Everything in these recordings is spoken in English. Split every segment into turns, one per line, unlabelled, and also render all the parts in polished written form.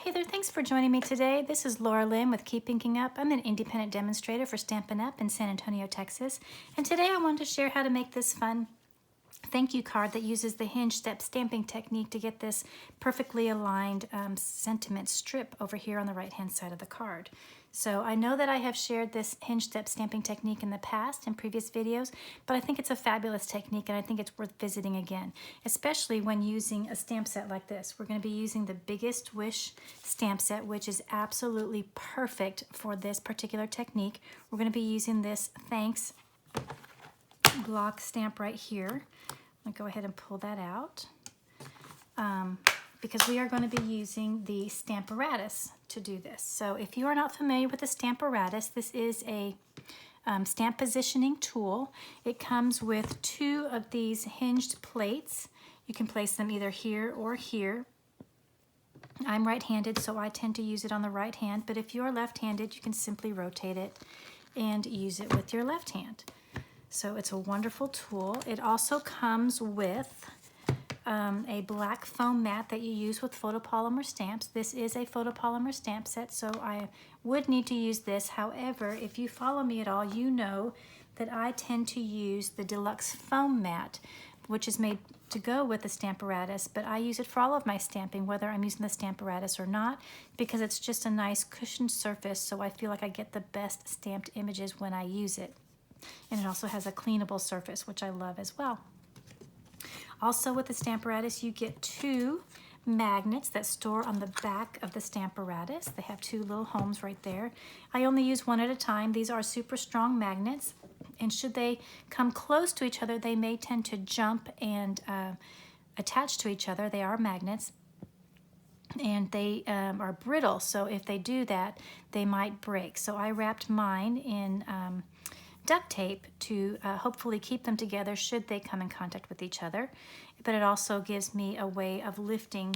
Hey there, thanks for joining me today. This is Laura Lynn with Keep Inking Up. I'm an independent demonstrator for Stampin' Up! In San Antonio, Texas. And today I wanted to share how to make this fun thank you card that uses the hinge step stamping technique to get this perfectly aligned sentiment strip over here on the right hand side of the card. So I know that I have shared this hinge step stamping technique in the past in previous videos, but I think it's a fabulous technique and I think it's worth visiting again, especially when using a stamp set like this. We're going to be using the Biggest Wish stamp set, which is absolutely perfect for this particular technique. We're going to be using this Thanks block stamp right here. I'm going to go ahead and pull that out because we are going to be using the Stamparatus to do this. So if you are not familiar with the Stamparatus, this is a stamp positioning tool. It comes with two of these hinged plates. You can place them either here or here. I'm right-handed, so I tend to use it on the right hand, but if you're left-handed, you can simply rotate it and use it with your left hand. So it's a wonderful tool. It also comes with a black foam mat that you use with photopolymer stamps. This is a photopolymer stamp set, so I would need to use this. However, if you follow me at all, you know that I tend to use the deluxe foam mat, which is made to go with the Stamparatus, but I use it for all of my stamping, whether I'm using the Stamparatus or not, because it's just a nice cushioned surface, so I feel like I get the best stamped images when I use it. And it also has a cleanable surface, which I love as well. Also with the Stamparatus, you get two magnets that store on the back of the Stamparatus. They have two little homes right there. I only use one at a time. These are super strong magnets, and should they come close to each other, they may tend to jump and attach to each other. They are magnets, and they are brittle, so if they do that, they might break. So I wrapped mine in duct tape to hopefully keep them together should they come in contact with each other. But it also gives me a way of lifting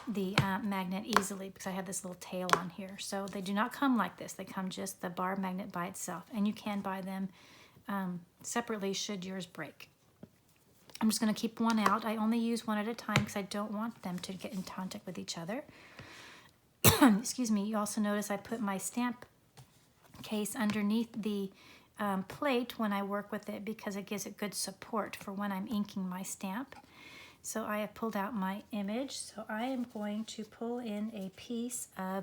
the magnet easily because I have this little tail on here. So they do not come like this. They come just the bar magnet by itself, and you can buy them separately should yours break. I'm just going to keep one out. I only use one at a time because I don't want them to get in contact with each other. Excuse me. You also notice I put my stamp case underneath the plate when I work with it because it gives it good support for when I'm inking my stamp. So I have pulled out my image. So I am going to pull in a piece of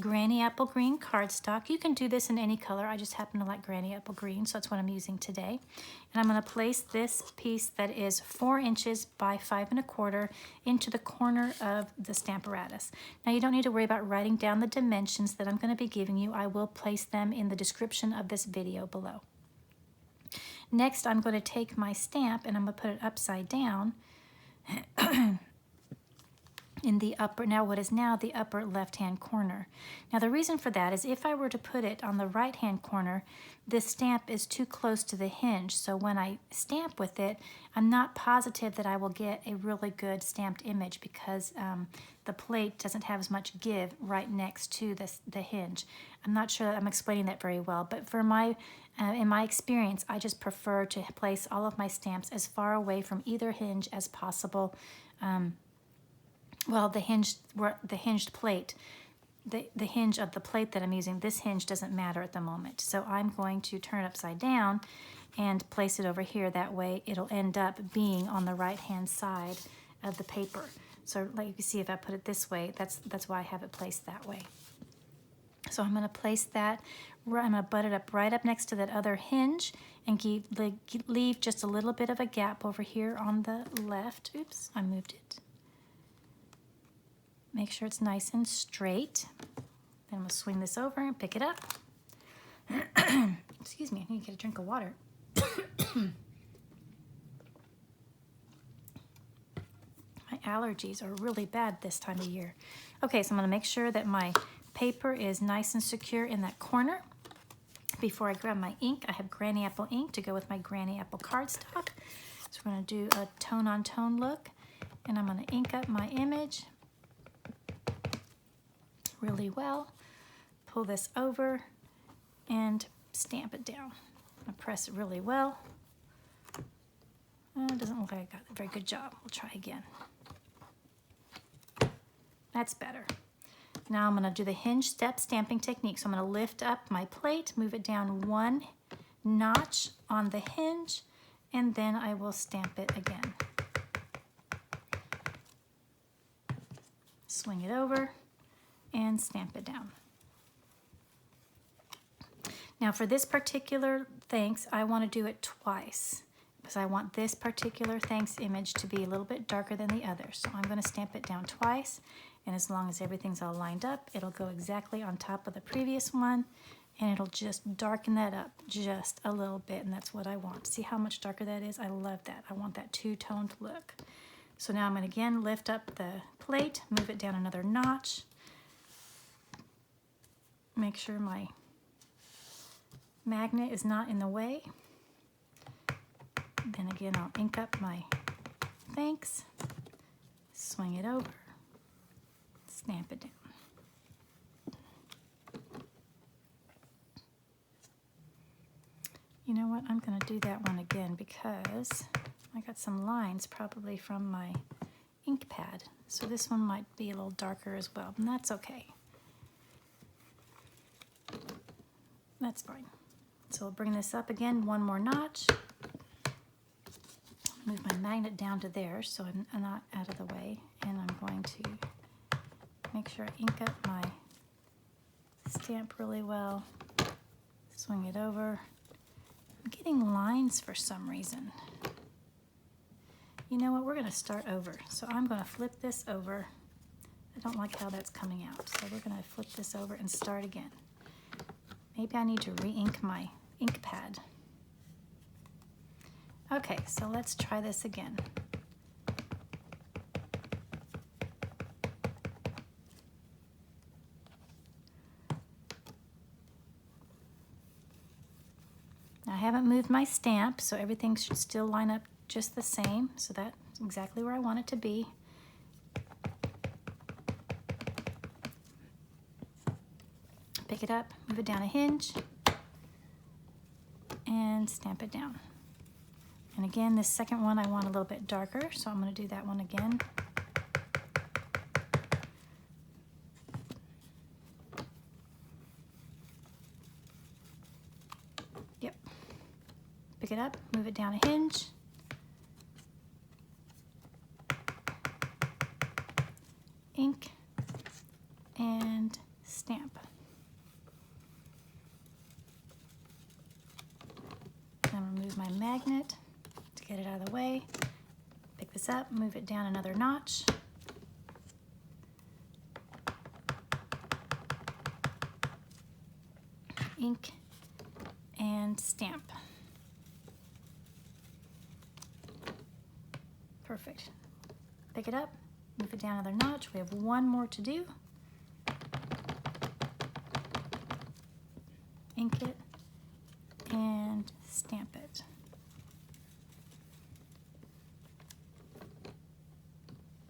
Granny Apple Green cardstock. You can do this in any color. I just happen to like Granny Apple Green, so that's what I'm using today. And I'm going to place this piece that is 4 inches by 5 1/4 into the corner of the Stamparatus. Now you don't need to worry about writing down the dimensions that I'm going to be giving you. I will place them in the description of this video below. Next, I'm going to take my stamp and I'm going to put it upside down in the upper, now what is now the upper left-hand corner. Now the reason for that is if I were to put it on the right-hand corner, this stamp is too close to the hinge, so when I stamp with it, I'm not positive that I will get a really good stamped image because the plate doesn't have as much give right next to the hinge. I'm not sure that I'm explaining that very well, but for my in my experience, I just prefer to place all of my stamps as far away from either hinge as possible. Well, the hinged plate, the hinge of the plate that I'm using, this hinge doesn't matter at the moment. So I'm going to turn it upside down and place it over here. That way it'll end up being on the right-hand side of the paper. So like you can see if I put it this way, that's why I have it placed that way. So I'm going to place that, I'm going to butt it up right up next to that other hinge and leave just a little bit of a gap over here on the left. Oops, I moved it. Make sure it's nice and straight. Then we'll swing this over and pick it up. Excuse me, I need to get a drink of water. My allergies are really bad this time of year. Okay, so I'm going to make sure that my paper is nice and secure in that corner. Before I grab my ink, I have Granny Apple ink to go with my Granny Apple cardstock. So we're going to do a tone-on-tone look, and I'm going to ink up my image really well. Pull this over and stamp it down. I press it really well. It doesn't look like I got a very good job. We'll try again. That's better. Now I'm going to do the hinge step stamping technique. So I'm going to lift up my plate, move it down 1 notch on the hinge, and then I will stamp it again. Swing it over and stamp it down. Now for this particular thanks, I want to do it twice because I want this particular thanks image to be a little bit darker than the other. So I'm going to stamp it down twice, and as long as everything's all lined up, it'll go exactly on top of the previous one, and it'll just darken that up just a little bit, and that's what I want. See how much darker that is? I love that. I want that two-toned look. So now I'm going to again lift up the plate, move it down another notch, make sure my magnet is not in the way. Then again, I'll ink up my thanks, swing it over, stamp it down. You know what? I'm going to do that one again because I got some lines probably from my ink pad. So this one might be a little darker as well, and that's okay. That's fine. So I'll bring this up again 1 more notch. Move my magnet down to there so I'm not out of the way, and I'm going to make sure I ink up my stamp really well. Swing it over. I'm getting lines for some reason. You know what, we're going to start over. So I'm going to flip this over. I don't like how that's coming out, so we're going to flip this over and start again. Maybe I need to re-ink my ink pad. Okay, so let's try this again. I haven't moved my stamp, so everything should still line up just the same. So that's exactly where I want it to be. Pick it up, move it down a hinge, and stamp it down. And again, this second one I want a little bit darker, so I'm going to do that one again. Yep. Pick it up, move it down a hinge, ink, and stamp. I'm going to remove my magnet to get it out of the way. Pick this up, move it down another notch. Ink and stamp. Perfect. Pick it up, move it down another notch. We have 1 more to do. Ink it and stamp it.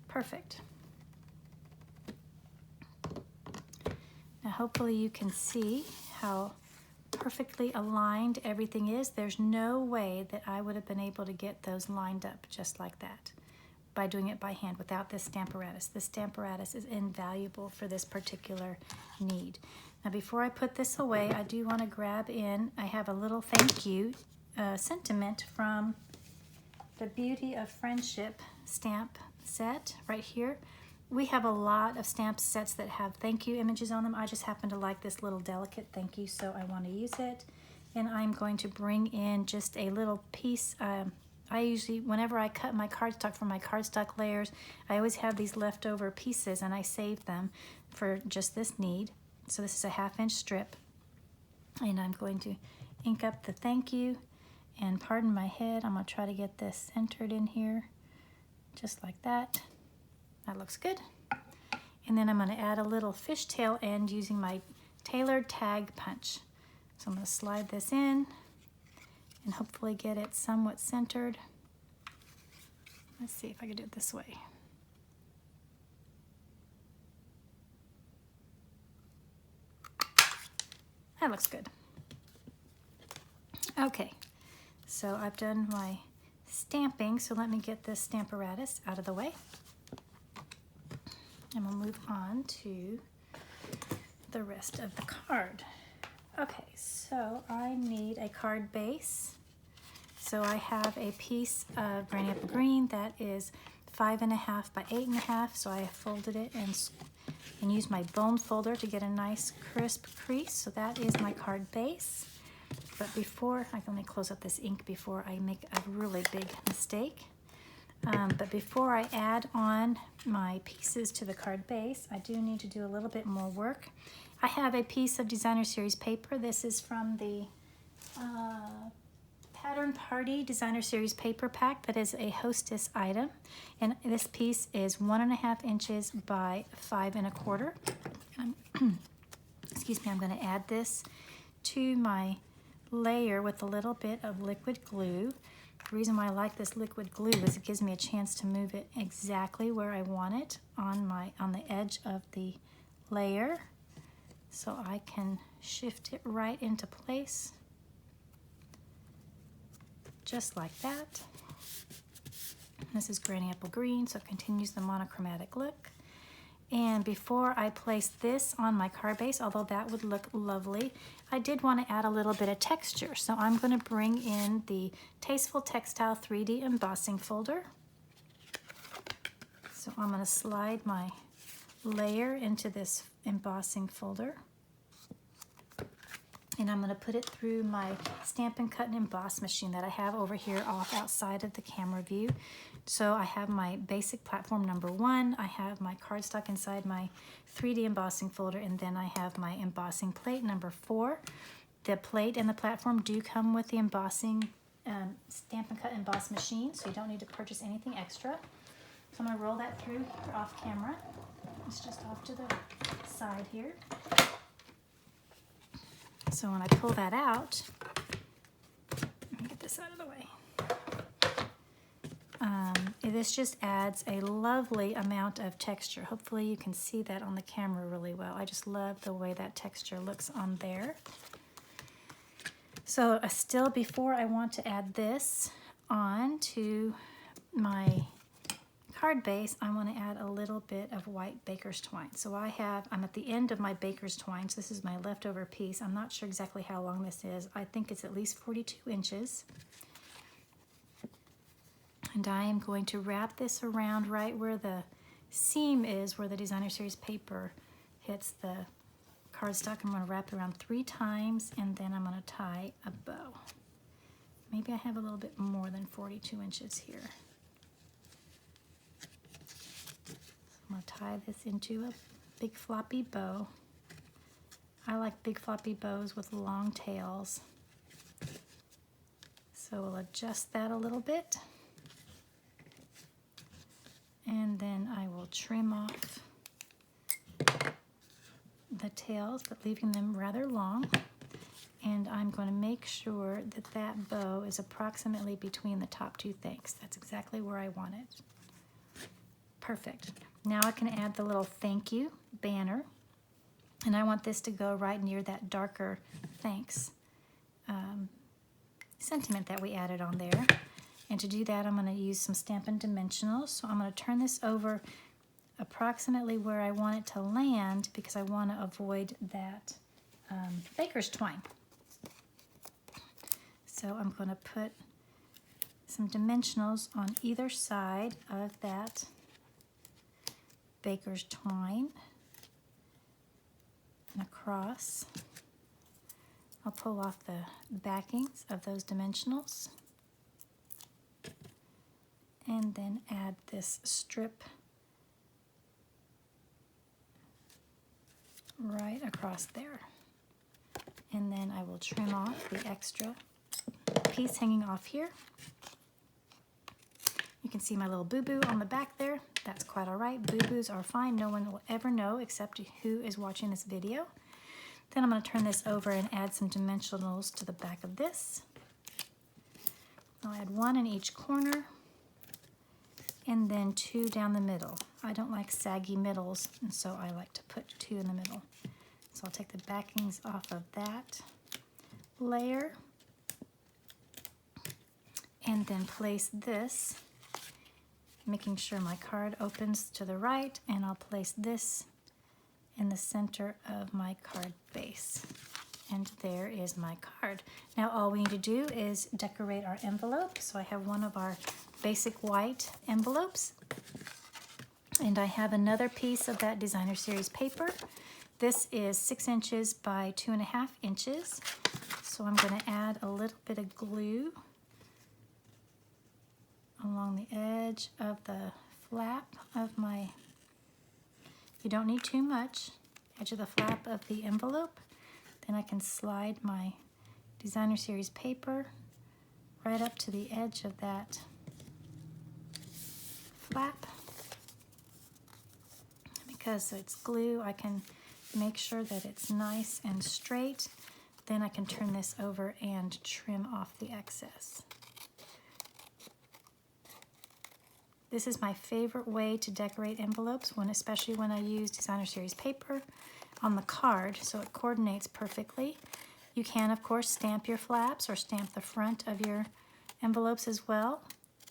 Perfect. Now hopefully you can see how perfectly aligned everything is. There's no way that I would have been able to get those lined up just like that by doing it by hand without this Stamparatus. This Stamparatus is invaluable for this particular need. Now before I put this away, I do want to grab in, I have a little thank you sentiment from the Beauty of Friendship stamp set right here. We have a lot of stamp sets that have thank you images on them. I just happen to like this little delicate thank you, so I want to use it. And I'm going to bring in just a little piece. I usually, whenever I cut my cardstock from my cardstock layers, I always have these leftover pieces and I save them for just this need. So this is a 1/2 inch strip. And I'm going to ink up the thank you. And pardon my head, I'm going to try to get this centered in here. Just like that. That looks good. And then I'm going to add a little fishtail end using my tailored tag punch. So I'm going to slide this in and hopefully get it somewhat centered. Let's see if I can do it this way. That looks good. Okay, so I've done my stamping, so let me get this Stamparatus out of the way. And we'll move on to the rest of the card. Okay, so I need a card base. So I have a piece of Granny Apple Green that is 5.5 by 8.5. So I folded it and used my bone folder to get a nice crisp crease. So that is my card base. But before, let me close up this ink before I make a really big mistake. But before I add on my pieces to the card base, I do need to do a little bit more work. I have a piece of Designer Series paper. This is from the Pattern Party Designer Series paper pack that is a hostess item. And this piece is 1.5 inches by 5.25. Excuse me, I'm going to add this to my layer with a little bit of liquid glue. The reason why I like this liquid glue is it gives me a chance to move it exactly where I want it on the edge of the layer. So I can shift it right into place, just like that. This is Granny Apple Green, so it continues the monochromatic look. And before I place this on my card base, although that would look lovely, I did want to add a little bit of texture. So I'm going to bring in the Tasteful Textile 3D embossing folder. So I'm going to slide my layer into this embossing folder. And I'm going to put it through my Stampin' Cut and Emboss machine that I have over here off outside of the camera view. So I have my basic platform number 1. I have my cardstock inside my 3D embossing folder, and then I have my embossing plate number 4. The plate and the platform do come with the embossing Stampin' Cut and Emboss machine, so you don't need to purchase anything extra. So I'm going to roll that through off camera. It's just off to the side here. So when I pull that out, let me get this out of the way. This just adds a lovely amount of texture. Hopefully you can see that on the camera really well. I just love the way that texture looks on there. So still before I want to add this on to my card base, I want to add a little bit of white baker's twine. So I'm at the end of my baker's twine. So this is my leftover piece. I'm not sure exactly how long this is. I think it's at least 42 inches. And I am going to wrap this around right where the seam is, where the Designer Series paper hits the cardstock. I'm going to wrap it around 3 times, and then I'm going to tie a bow. Maybe I have a little bit more than 42 inches here. I'm going to tie this into a big floppy bow. I like big floppy bows with long tails. So we'll adjust that a little bit. And then I will trim off the tails, but leaving them rather long. And I'm going to make sure that that bow is approximately between the top 2 things. That's exactly where I want it. Perfect. Now I can add the little thank you banner. And I want this to go right near that darker thanks sentiment that we added on there. And to do that, I'm going to use some Stampin' Dimensionals. So I'm going to turn this over approximately where I want it to land, because I want to avoid that baker's twine. So I'm going to put some dimensionals on either side of that baker's twine and across. I'll pull off the backings of those dimensionals and then add this strip right across there. And then I will trim off the extra piece hanging off here. You can see my little boo-boo on the back there. That's quite all right. Boo-boos are fine. No one will ever know except who is watching this video. Then I'm going to turn this over and add some dimensionals to the back of this. I'll add 1 in each corner and then 2 down the middle. I don't like saggy middles, and so I like to put 2 in the middle. So I'll take the backings off of that layer and then place this, making sure my card opens to the right, and I'll place this in the center of my card base. And there is my card. Now all we need to do is decorate our envelope. So I have one of our basic white envelopes. And I have another piece of that designer series paper. This is 6 inches by 2.5 inches. So I'm going to add a little bit of glue along the edge of the flap of my, you don't need too much, edge of the flap of the envelope. Then I can slide my designer series paper right up to the edge of that flap. Because it's glue, I can make sure that it's nice and straight. Then I can turn this over and trim off the excess. This is my favorite way to decorate envelopes, especially when I use designer series paper on the card, so it coordinates perfectly. You can, of course, stamp your flaps or stamp the front of your envelopes as well.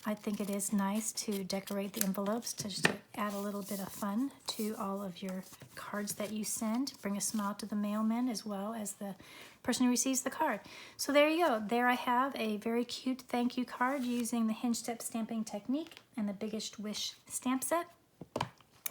I think it is nice to decorate the envelopes just to add a little bit of fun to all of your cards that you send. Bring a smile to the mailman as well as the person who receives the card. So there you go. There I have a very cute thank you card using the Hinge step stamping technique and the Biggest Wish stamp set.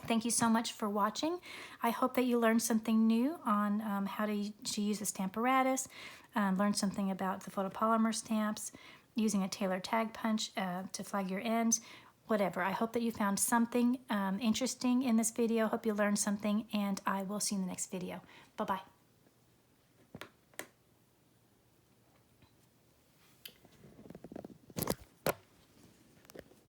Thank you so much for watching. I hope that you learned something new on how to use the Stamparatus, learn something about the photopolymer stamps, using a Taylor tag punch to flag your ends, whatever. I hope that you found something interesting in this video. Hope you learned something, and I will see you in the next video. Bye-bye.